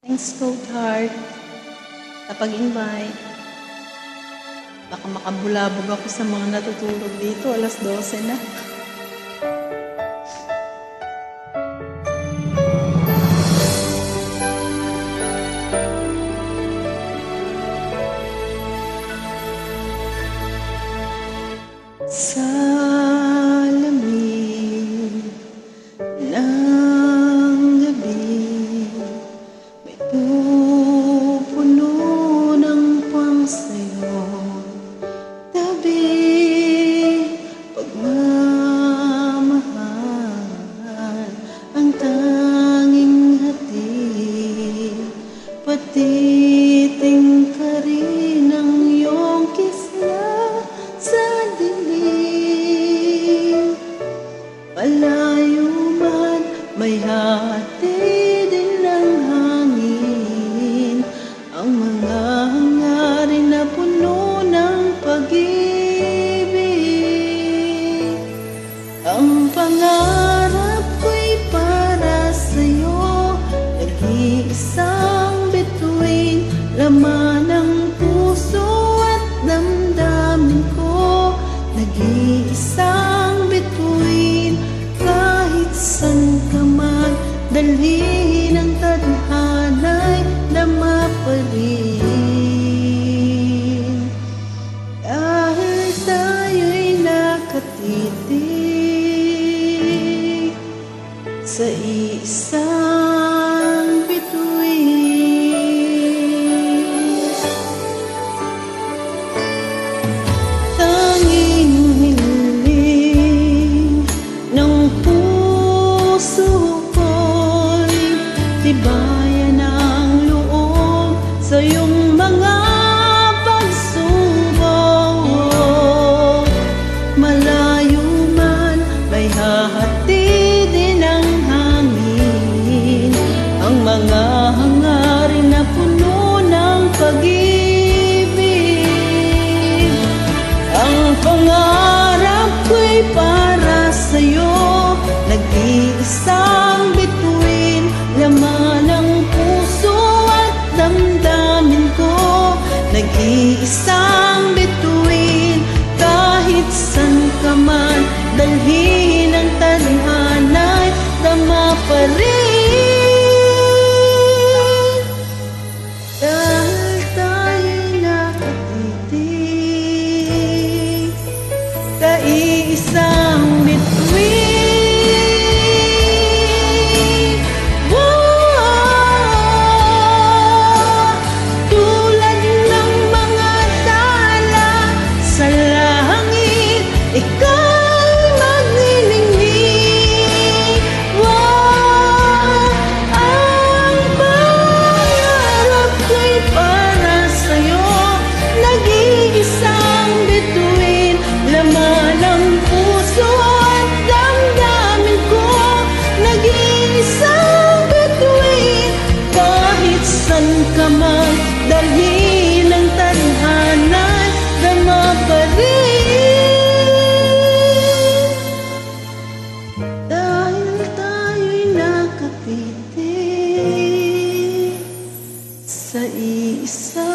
Thanks, Cold Heart, sa pag-invite. Baka makabulabog ako sa mga natutulog dito. Alas 12 na. Sa lamig ng gabi, may pupuno ng puwang sa'yo. Tabi, pagmamahal ang tanging hatid. Patiting ka rin ang iyong kisla sa dilim. Malayo man, may hatid din ng hangin. Ang mga hangarin na puno ng pag-ibig. Ang pangarap ko'y para sa'yo, nag-iisang bituin, laman ng puso at damdamin ko. Nag-iisang bituin, kahit san ka man, dalhin ang tadhana'y dama pa rin. Dahil tayo'y nakatitig sa isang bituin. Tanging hiling ng puso ko'y tibayan ang loob sa iyong mga pagsubok. Malayo man, may hahatid din ang hangin. Ang mga hangarin na puno ng pag-ibig. Ang pangarap ko'y para sa'yo, nag-iisang bituin, laman ng puso at damdamin ko. Nag-iisang bituin, kahit san ka man, dalhin ang tadhana'y dama pa rin. Dahil tayo'y nakatitig sa isang bituin. Tulad ng mga tala sa langit, ika'y magningning. Ang pangarap ko'y para sa'yo, nag-iisang bituin, laman ng puso at damdamin ko. Nag-iisang bituin, kahit san ka man, dalhin ang tadhana'y dama pa rin. Dahil tayo'y nakatitig sa isa